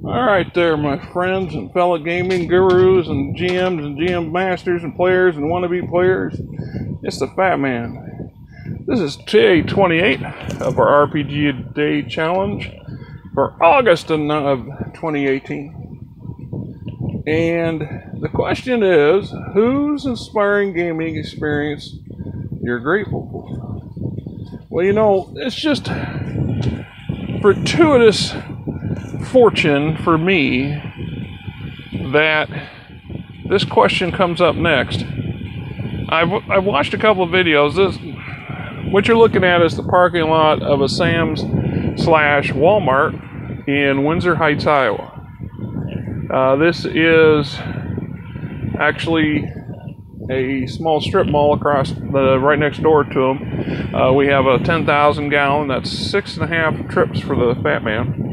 Alright there, my friends and fellow gaming gurus and GMs and GM masters and players and wannabe players. It's the Fat Man. This is day 28 of our RPG Day Challenge for August of 2018. And the question is, whose inspiring gaming experience you're grateful for? Well, you know, it's just fortuitous fortune for me that this question comes up next. I've watched a couple of videos. What you're looking at is the parking lot of a Sam's / Walmart in Windsor Heights, Iowa. This is actually a small strip mall across right next door to them. We have a 10,000 gallon, that's 6.5 trips for the Fat Man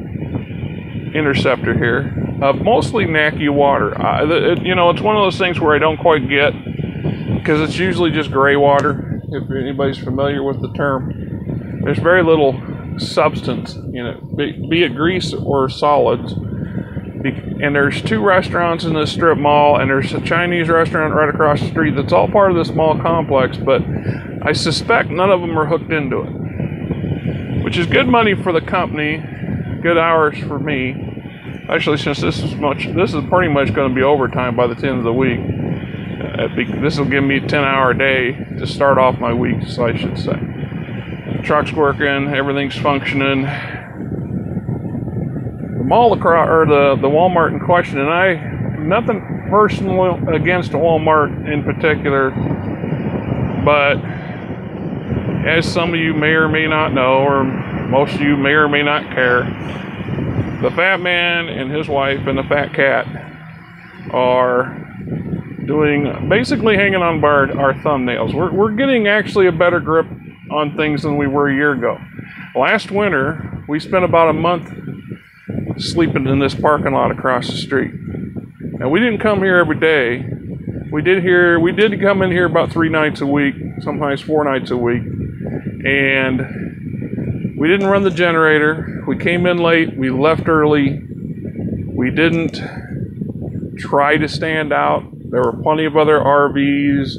Interceptor here, mostly Nacky water. You know, it's one of those things where I don't quite get, because it's usually just gray water, if anybody's familiar with the term. There's very little substance in it, be it grease or solids. And there's 2 restaurants in this strip mall, and there's a Chinese restaurant right across the street that's all part of this mall complex, but I suspect none of them are hooked into it, which is good money for the company, good hours for me. Actually, since this is pretty much going to be overtime by the end of the week. This will give me a 10-hour day to start off my week, so I should say. The truck's working, everything's functioning. The mall across, or the Walmart in question, and nothing personal against Walmart in particular, but as some of you may or may not know, or most of you may or may not care, the Fat Man and his wife and the Fat Cat are basically hanging on by our thumbnails. We're getting actually a better grip on things than we were a year ago. Last winter, we spent about a month sleeping in this parking lot across the street. And we didn't come here every day. We did come in here about 3 nights a week, sometimes 4 nights a week. And we didn't run the generator. We came in late. We left early. We didn't try to stand out. There were plenty of other RVs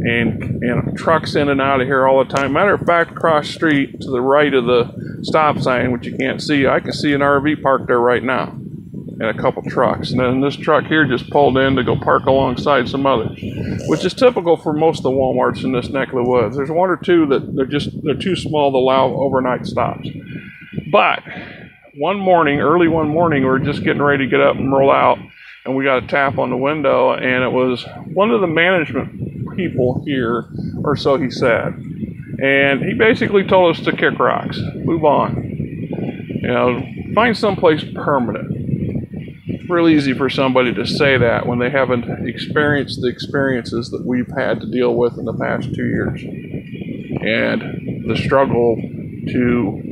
and trucks in and out of here all the time. Matter of fact, across the street to the right of the stop sign, which you can't see, I can see an RV parked there right now and a couple trucks. And then this truck here just pulled in to go park alongside some others, which is typical for most of the Walmarts in this neck of the woods. There's 1 or 2 that they're too small to allow overnight stops. But early one morning, we were just getting ready to get up and roll out, and we got a tap on the window, and it was one of the management people here, or so he said. And he basically told us to kick rocks, move on, you know, find someplace permanent. It's real easy for somebody to say that when they haven't experienced the experiences that we've had to deal with in the past 2 years, and the struggle to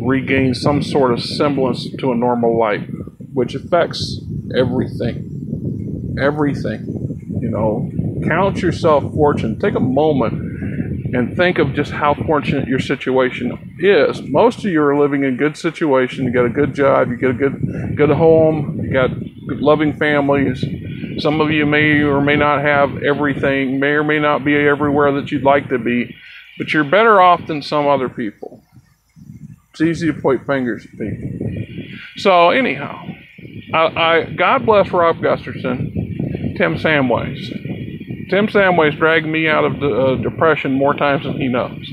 regain some sort of semblance to a normal life, which affects everything. You know, count yourself fortunate. Take a moment and think of just how fortunate your situation is. Most of you are living in a good situation. You got a good job, you get a good home, you got good loving families. Some of you may or may not have everything, may or may not be everywhere that you'd like to be, but you're better off than some other people. It's easy to point fingers at people. So anyhow, God bless Rob Gusterson, Tim Samways. Tim Samways dragged me out of depression more times than he knows.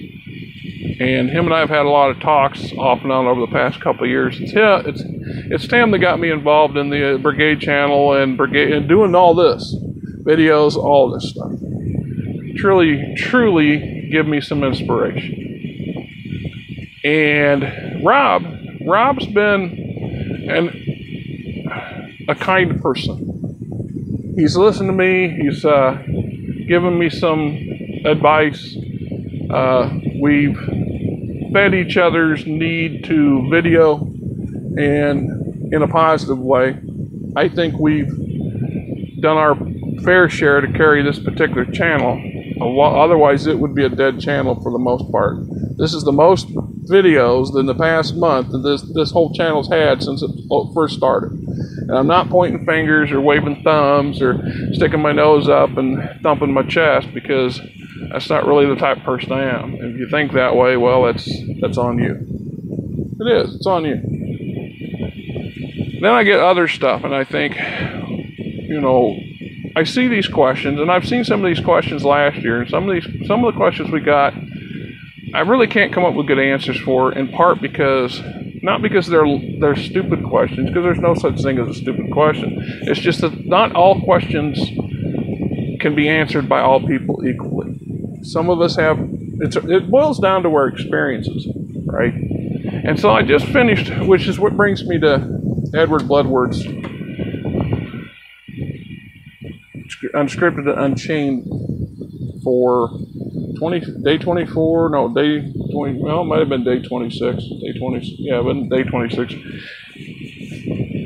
And him and I have had a lot of talks off and on over the past couple of years. It's Tim that got me involved in the Brigade channel and doing all this, videos, all this stuff. Truly give me some inspiration. And Rob's been a kind person. He's listened to me. He's given me some advice. We've fed each other's need to video, and in a positive way. I think we've done our fair share to carry this particular channel. Otherwise, it would be a dead channel for the most part. This is the most videos than the past month that this whole channel's had since it first started. And I'm not pointing fingers or waving thumbs or sticking my nose up and thumping my chest, because that's not really the type of person I am. If you think that way, well, that's on you. It is. It's on you. Then I get other stuff, and I think, you know, I see these questions, and I've seen some of these questions last year, and some of the questions we got, I really can't come up with good answers for, in part because, not because they're stupid questions, because there's no such thing as a stupid question. It's just that not all questions can be answered by all people equally. Some of us have, it boils down to our experiences, right? And so I just finished, which is what brings me to Edward Bloodworth's Unscripted and Unchained for day 24, no, day 20, well, it might have been day 26, day 20, yeah, but day 26,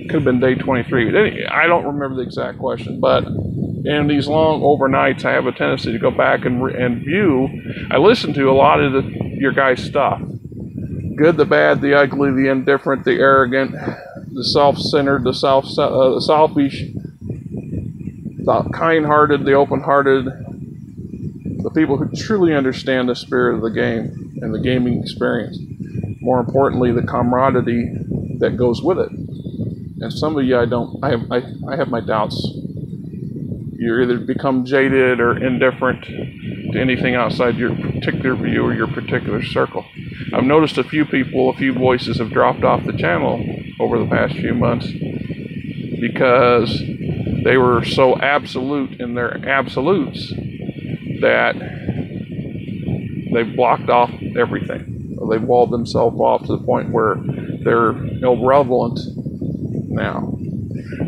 could have been day 23. I don't remember the exact question, but in these long overnights, I have a tendency to go back and view. I listen to a lot of your guys' stuff. Good, the bad, the ugly, the indifferent, the arrogant, the self-centered, the selfish, the kind-hearted, the open-hearted, the people who truly understand the spirit of the game and the gaming experience. More importantly, the camaraderie that goes with it. And some of you, I have my doubts. You either become jaded or indifferent to anything outside your particular view or your particular circle. I've noticed a few voices have dropped off the channel over the past few months because they were so absolute in their absolutes that they've blocked off everything. Or they've walled themselves off to the point where they're irrelevant now.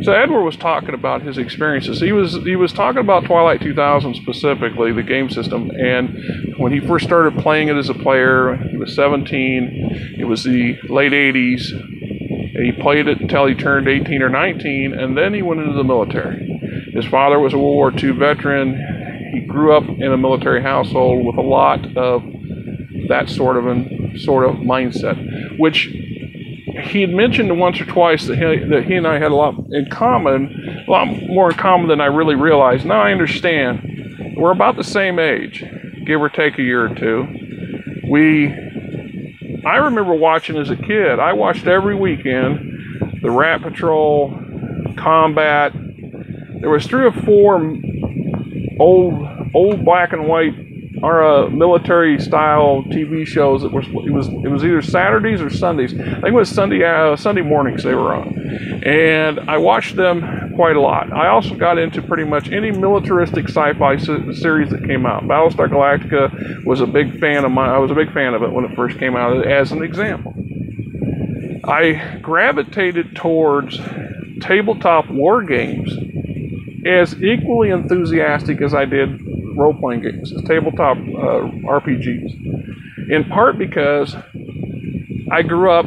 So Edward was talking about his experiences. He was talking about Twilight 2000 specifically, the game system, and when he first started playing it as a player, he was 17. It was the late 80s, and he played it until he turned 18 or 19, and then he went into the military. His father was a World War II veteran. He grew up in a military household with a lot of that sort of mindset, which he had mentioned once or twice that he and I had a lot in common, a lot more in common than I really realized. Now I understand. We're about the same age, give or take a year or two. I remember watching as a kid. I watched every weekend the Rat Patrol, Combat. There was 3 or 4 old black and white military style TV shows that it was either Saturdays or Sundays. I think it was Sunday mornings they were on, and I watched them quite a lot. I also got into pretty much any militaristic sci-fi series that came out. Battlestar Galactica was a big fan of mine. I was a big fan of it when it first came out. As an example, I gravitated towards tabletop war games as equally enthusiastic as I did role-playing games, as tabletop RPGs, in part because I grew up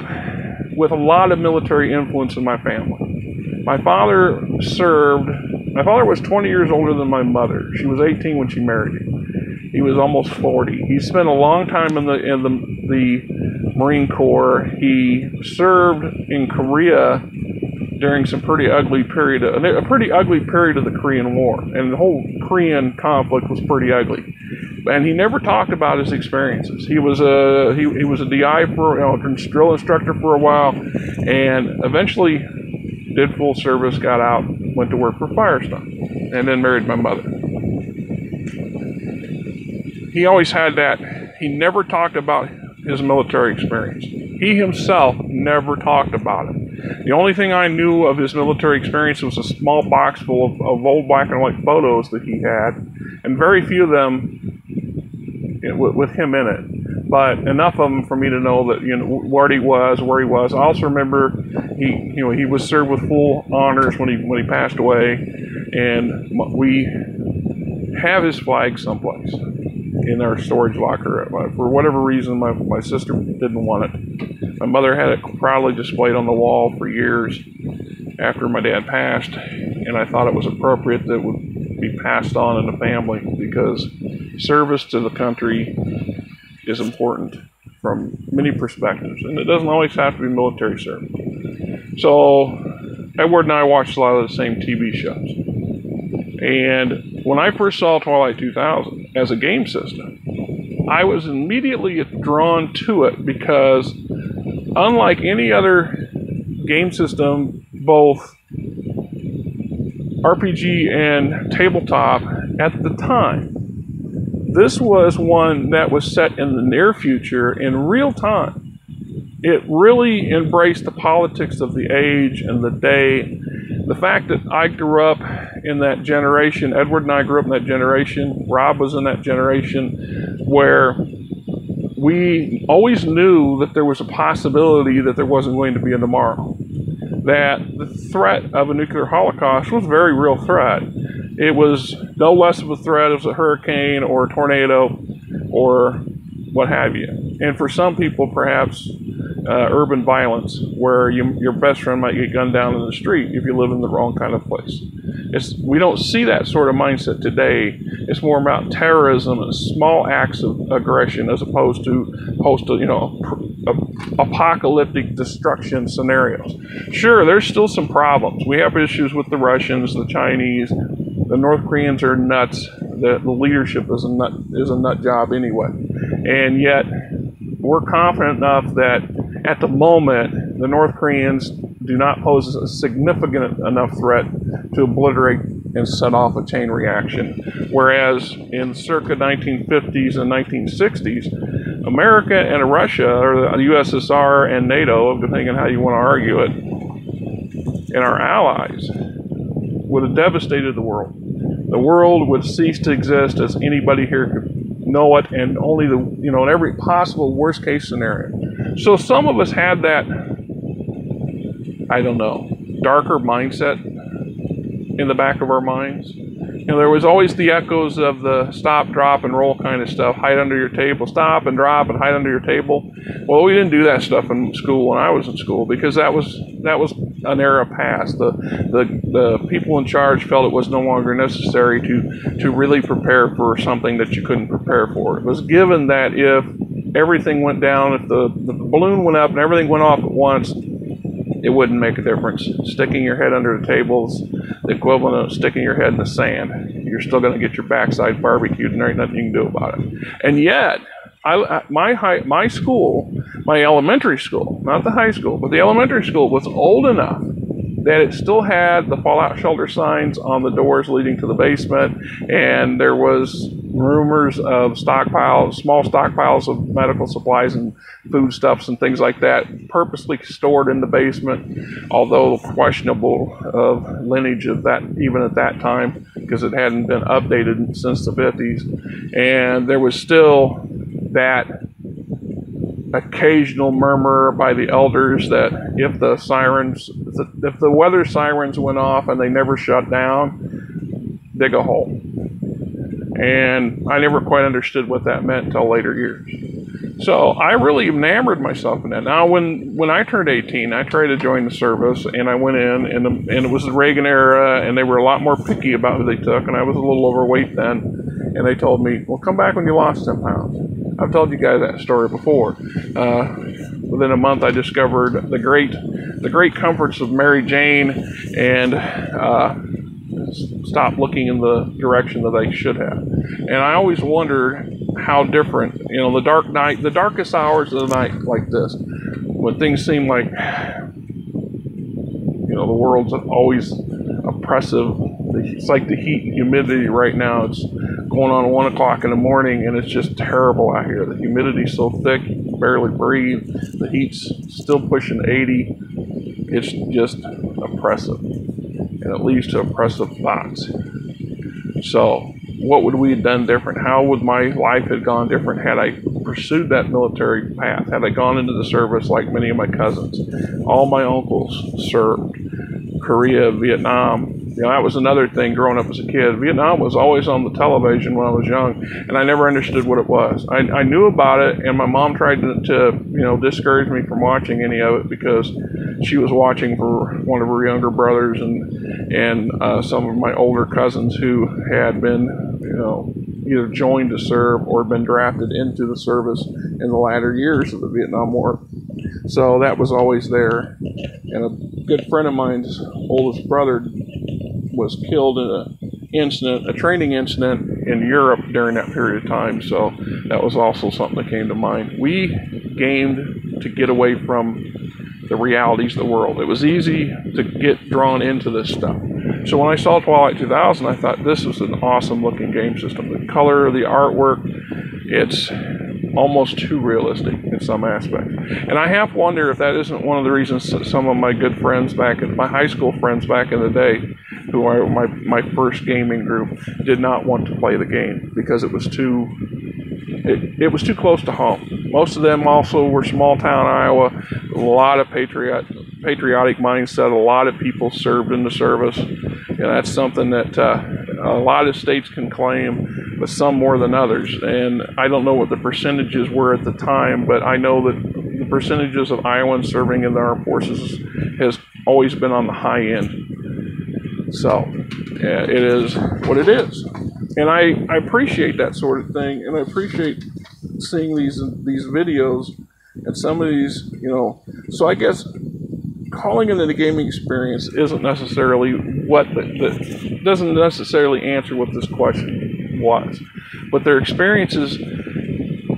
with a lot of military influence in my family. My father was 20 years older than my mother. She was 18 when she married him. He was almost 40. He spent a long time in the Marine Corps. He served in Korea during a pretty ugly period of the Korean War, and the whole Korean conflict was pretty ugly. And he never talked about his experiences. He was a DI drill instructor for a while, and eventually did full service, got out, went to work for Firestone, and then married my mother. He always had that. He never talked about his military experience. He himself never talked about it. The only thing I knew of his military experience was a small box full of old black and white photos that he had, and very few of them with him in it, but enough of them for me to know that where he was. I also remember he was served with full honors when he passed away, and we have his flag someplace in our storage locker. For whatever reason, my sister didn't want it. My mother had it proudly displayed on the wall for years after my dad passed, and I thought it was appropriate that it would be passed on in the family because service to the country is important. from many perspectives, and it doesn't always have to be military service. So Edward and I watched a lot of the same TV shows. And when I first saw Twilight 2000 as a game system, I was immediately drawn to it because unlike any other game system, both RPG and tabletop at the time, this was one that was set in the near future in real time. It really embraced the politics of the age and the day. The fact that I grew up in that generation, Edward and I grew up in that generation, Rob was in that generation, where we always knew that there was a possibility that there wasn't going to be a tomorrow. That the threat of a nuclear holocaust was a very real threat. It was no less of a threat as a hurricane or a tornado or what have you. And for some people, perhaps urban violence, where your best friend might get gunned down in the street if you live in the wrong kind of place. We don't see that sort of mindset today. It's more about terrorism and small acts of aggression as opposed to apocalyptic destruction scenarios. Sure, there's still some problems. We have issues with the Russians, the Chinese, the North Koreans are nuts. The leadership is a nut job anyway. And yet, we're confident enough that at the moment, the North Koreans do not pose a significant enough threat to obliterate and set off a chain reaction. Whereas in circa 1950s and 1960s, America and Russia, or the USSR and NATO, depending on how you want to argue it, and our allies, would have devastated the world. The world would cease to exist as anybody here could know it, and only in every possible worst case scenario. So some of us had that, I don't know, darker mindset in the back of our minds. There was always the echoes of the stop, drop, and roll kind of stuff. Hide under your table, stop and drop, and hide under your table. Well, we didn't do that stuff in school when I was in school because that was an era past. The people in charge felt it was no longer necessary to really prepare for something that you couldn't prepare for. It was given that if everything went down, if the balloon went up and everything went off at once, it wouldn't make a difference. Sticking your head under the table is the equivalent of sticking your head in the sand. You're still going to get your backside barbecued, and there ain't nothing you can do about it. And yet, my school, my elementary school, not the high school, but the elementary school was old enough that it still had the fallout shelter signs on the doors leading to the basement, and there was rumors of small stockpiles of medical supplies and foodstuffs and things like that purposely stored in the basement, although questionable of lineage of that even at that time because it hadn't been updated since the 50s. And there was still that occasional murmur by the elders that if the weather sirens went off and they never shut down, dig a hole. And I never quite understood what that meant until later years. So I really enamored myself in that. Now, when I turned 18, I tried to join the service, and I went in, and it was the Reagan era, and they were a lot more picky about who they took, and I was a little overweight then, and they told me, well, come back when you lost 10 pounds. I've told you guys that story before. Within a month, I discovered the great comforts of Mary Jane, and stopped looking in the direction that I should have. And I always wondered how different, the darkest hours of the night like this, when things seem like, the world's always oppressive. It's like the heat and humidity right now. It's going on 1 o'clock in the morning, and it's just terrible out here. The humidity's so thick, you can barely breathe. The heat's still pushing 80. It's just oppressive, and it leads to oppressive thoughts. So what would we have done different? How would my life have gone different had I pursued that military path? Had I gone into the service like many of my cousins? All my uncles served. Korea, Vietnam. That was another thing growing up as a kid. Vietnam was always on the television when I was young, and I never understood what it was. I knew about it, and my mom tried to discourage me from watching any of it because she was watching for one of her younger brothers and some of my older cousins who had been, either joined to serve or been drafted into the service in the latter years of the Vietnam War. So that was always there. And a good friend of mine's oldest brother was killed in a training incident in Europe during that period of time. So that was also something that came to mind. We gamed to get away from the realities of the world. It was easy to get drawn into this stuff. So when I saw Twilight 2000, I thought this was an awesome looking game system. The color, the artwork, it's almost too realistic in some aspects. And I half wonder if that isn't one of the reasons that some of my good friends my high school friends back in the day, who are my first gaming group, did not want to play the game because it was too close to home. Most of them also were small town Iowa, a lot of patriotic mindset, a lot of people served in the service, and that's something that a lot of states can claim, but some more than others. And I don't know what the percentages were at the time, but I know that the percentages of Iowans serving in the armed forces has always been on the high end. So yeah, it is what it is. And I appreciate that sort of thing, and I appreciate seeing these videos and some of these, so I guess calling it a gaming experience isn't necessarily doesn't necessarily answer what this question was, but they're experiences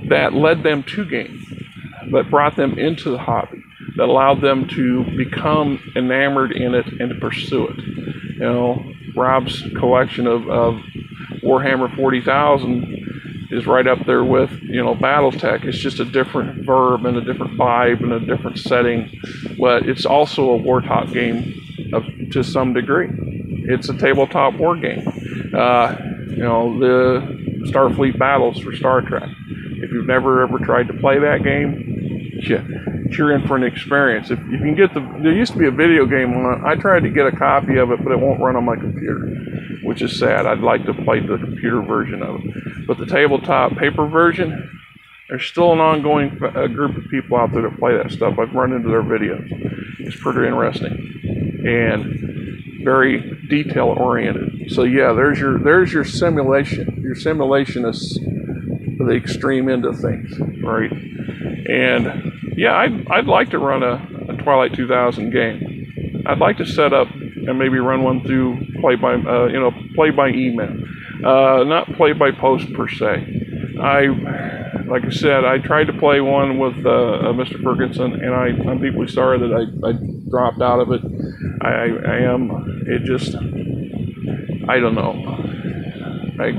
that led them to game, that brought them into the hobby, that allowed them to become enamored in it and to pursue it. Rob's collection of Warhammer 40,000 is right up there with, Battletech. It's just a different verb and a different vibe and a different setting, but it's also a wartop game to some degree. It's a tabletop war game. The Starfleet battles for Star Trek. If you've never ever tried to play that game, you're in for an experience. If you can get there used to be a video game on it. I tried to get a copy of it, but it won't run on my computer, which is sad. I'd like to play the computer version of it. But the tabletop paper version, there's still an ongoing group of people out there that play that stuff. I've run into their videos. It's pretty interesting and very detail oriented. So yeah, there's your simulation. Your simulation is the extreme end of things, right? And yeah, I'd like to run a Twilight 2000 game. I'd like to set up and maybe run one through play by email, not play by post per se. Like I said, I tried to play one with Mr. Ferguson, and I'm deeply sorry that I dropped out of it. I don't know. I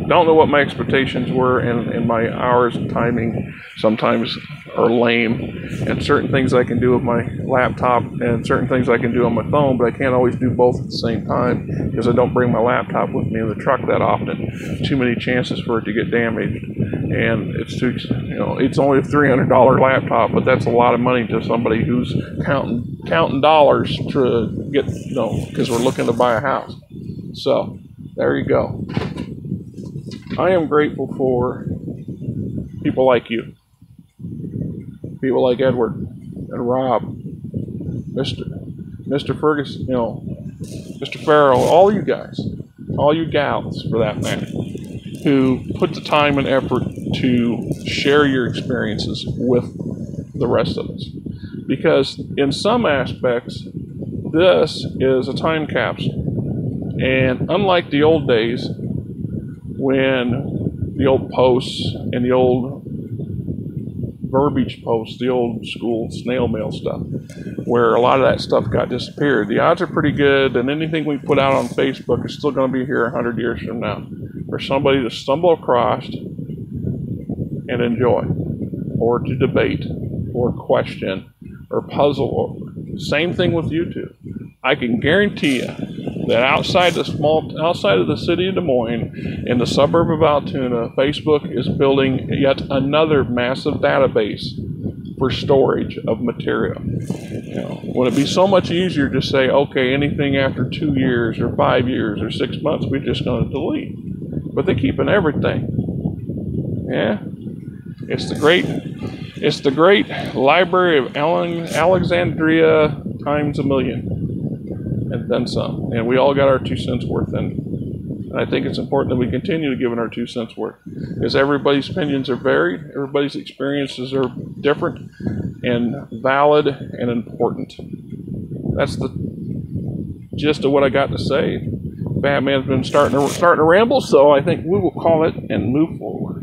don't know what my expectations were, and my hours of timing sometimes are lame, and certain things I can do with my laptop and certain things I can do on my phone, but I can't always do both at the same time because I don't bring my laptop with me in the truck that often. Too many chances for it to get damaged, and it's only a $300 laptop, but that's a lot of money to somebody who's counting dollars to get, because we're looking to buy a house. So there you go. I am grateful for people like you, people like Edward and Rob, Mr. Ferguson, Mr. Farrell, all you guys, all you gals for that matter, who put the time and effort to share your experiences with the rest of us. Because in some aspects, this is a time capsule. And unlike the old days, when the old posts and the old verbiage posts, the old school snail mail stuff, where a lot of that stuff got disappeared, the odds are pretty good that anything we put out on Facebook is still going to be here 100 years from now for somebody to stumble across and enjoy, or to debate, or question, or puzzle over. Same thing with YouTube. I can guarantee you that outside of the city of Des Moines, in the suburb of Altoona, Facebook is building yet another massive database for storage of material. Would it be so much easier to say, okay, anything after 2 years or 5 years or 6 months, we're just going to delete? But they're keeping everything. Yeah, it's the great Library of Alexandria times a million. And then some. And we all got our 2 cents worth in. And I think it's important that we continue to give it our 2 cents worth, because everybody's opinions are varied, everybody's experiences are different and valid and important. That's the gist of what I got to say. Batman's been starting to ramble, so I think we will call it and move forward.